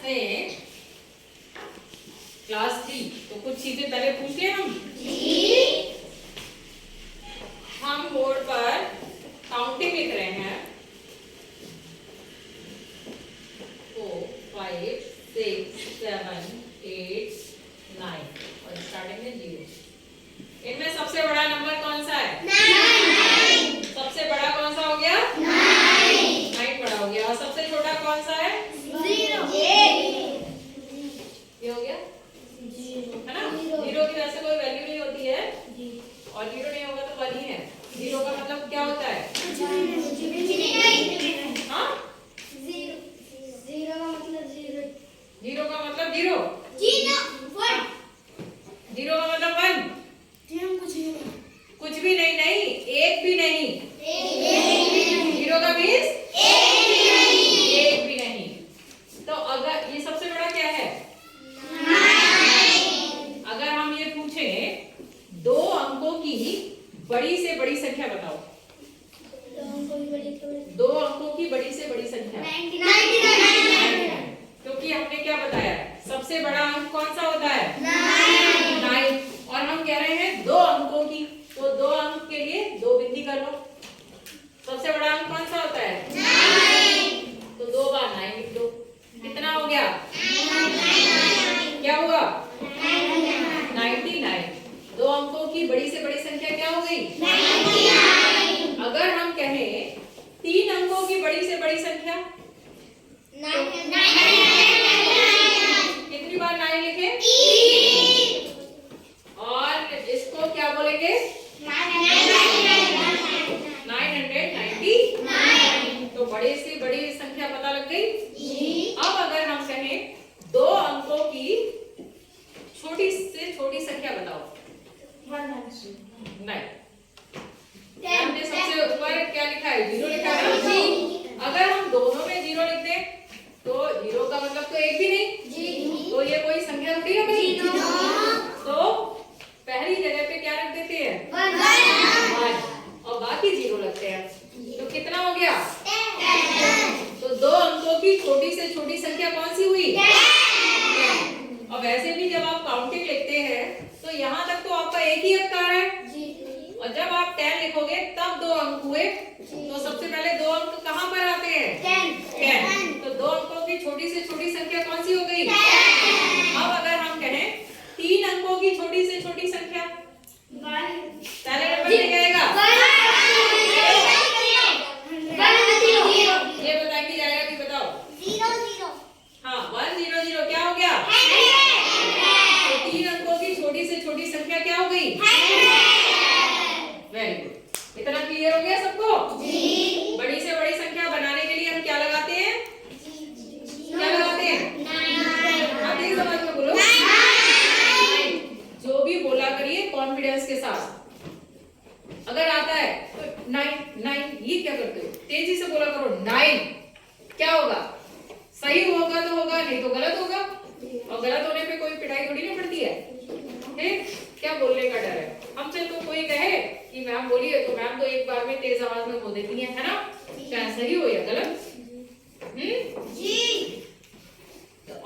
में क्लास 3, तो कुछ चीजें पहले पूछ ले हम बोर्ड पर काउंटिंग लिख रहे हैं 4 5 6 7 8 9 और स्टार्टिंग में 0। इनमें सबसे बड़ा नंबर कौन सा है? 9। सबसे बड़ा कौन सा हो गया? 9 बड़ा हो गया। और सबसे छोटा कौन सा है? 0। ये हो गया है ना? 0 की वैसे कोई वैल्यू नहीं होती है और 0 नहीं होगा तो 1 ही है। 0 का मतलब क्या होता है? हाँ? 0 का मतलब 0। 0 का मतलब 0। 0 का मतलब 1। कुछ भी नहीं, नहीं एक भी नहीं। 0 का मीन्स एक भी नहीं। तो अगर ये सबसे बड़ा क्या है? 9। अगर हम ये पूछें 2 अंकों की बड़ी से बड़ी संख्या बताओ। 2 अंकों की बड़ी से बड़ी संख्या 99। क्योंकि हमने क्या बताया, सबसे बड़ा अंक कौन सा होता है? 9। और हम कह रहे हैं 2 अंकों की, तो 2 अंक के लिए 2 बिंदी कर लो। सबसे बड़ा अंक कौन सा होता है? 9। तो 2 बार 9 लिख दो। कितना हो गया? क्या हुआ? 99। 2 अंकों की बड़ी से बड़ी संख्या क्या हो गई? 99। अगर हम कहें 3 अंकों की बड़ी से बड़ी संख्या, कितनी बार 9 लिखे? 3। और इसको क्या बोलेंगे? 999। तो बड़े से बड़ी संख्या पता लग गई। अब अगर हम कहें 2 अंकों की छोटी से छोटी संख्या बताओ। नहीं, हमने सबसे ऊपर क्या लिखा है? 0 लिखा है ना? अगर हम दोनों में 0 लिख दें तो 0 का मतलब तो एक भी नहीं। तो ये कोई संख्या थोड़ी है भाई। तो पहली जगह पे क्या रख देते हैं? 1 और बाकी 0 लगते हैं। तो कितना हो गया? 10। तो 2 अंकों की छोटी से छोटी संख्या कौन सी हुई? 10। और वैसे भी जब आप काउंटिंग लिखते हैं तो यहाँ तक तो आपका एक ही अंक आ रहा है और जब आप 10 लिखोगे तब 2 अंक हुए। तो सबसे पहले 2 अंक कहाँ पर आते हैं? 10। तो 2 अंकों की छोटी से छोटी संख्या कौन सी हो गई? 10। अब अगर हम कहें 3 अंकों की छोटी से छोटी संख्या, पहले नंबर में क्या आएगा? ये बताएंगे जाएगा कि बताओ? 0 हाँ 1 0 0 क्या हो गया? तो 3 अंकों की छोटी से छोटी संख्या क्या हो गई? Very good. इतना क्लियर हो गया सबको? बड़ी से बड़ी संख्या बनाने के लिए हम क्या लगाते हैं? क्या लगाते हैं? हाँ तेज आवाज में बोलो। जो भी बोला करिए कॉन्फिडेंस के साथ। अगर आता है तो 9 ये क्या करते हो? तेजी से बोला करो 9। क्या होगा? सही होगा तो होगा, नहीं तो गलत होगा। और गलत होने पे कोई पिटाई थोड़ी ना पड़ती है। क्या बोलने का डर है? हमसे तो कोई कहे कि मैम बोलिए तो मैम तो एक बार में तेज आवाज में बोल देती है ना? चाहे सही हो या गलत।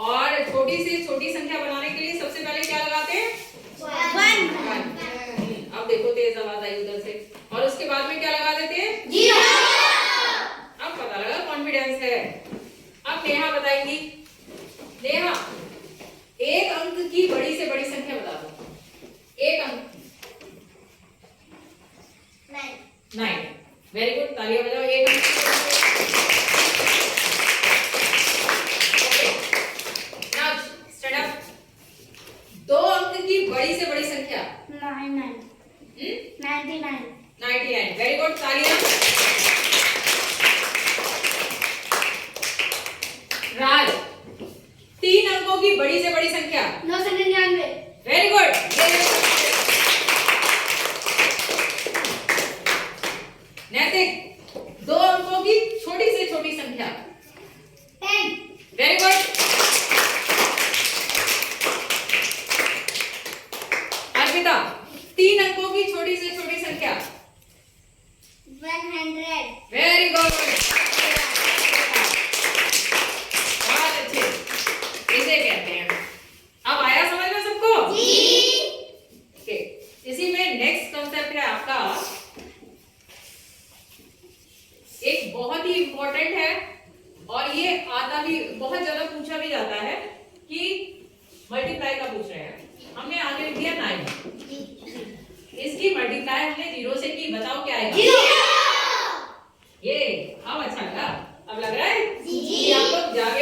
और छोटी से छोटी संख्या बनाने के लिए सबसे पहले क्या लगाते हैं? 1। अब देखो तेज आवाज आई उधर से। और उसके बाद में क्या लगा देते हैं? 0। अब पता लगा कॉन्फिडेंस है। अब नेहा बताएंगी। नेहा, एक अंक की बड़ी से बड़ी संख्या बता दो। एक अंक 9। वेरी गुड, तालियां बजाओ। एक अंक नाउ स्टैंड अप। 2 अंक की बड़ी से बड़ी संख्या 99। वेरी गुड, तालियां। राज, 3 अंकों की बड़ी से बड़ी संख्या 999। Very good. नैतिक, 2 अंकों की छोटी से छोटी संख्या 10। Very good. अर्पिता, 3 अंकों की छोटी से छोटी संख्या 100। Very good. बहुत अच्छे। आता भी बहुत ज्यादा पूछा भी जाता है कि मल्टीप्लाई का पूछ रहे हैं। हमने आगे लिख दिया 9, इसकी मल्टीप्लाई हमने 0 से की, बताओ क्या आएगा? ये अब अच्छा लगा, अब लग रहा है कि आप लोग जागे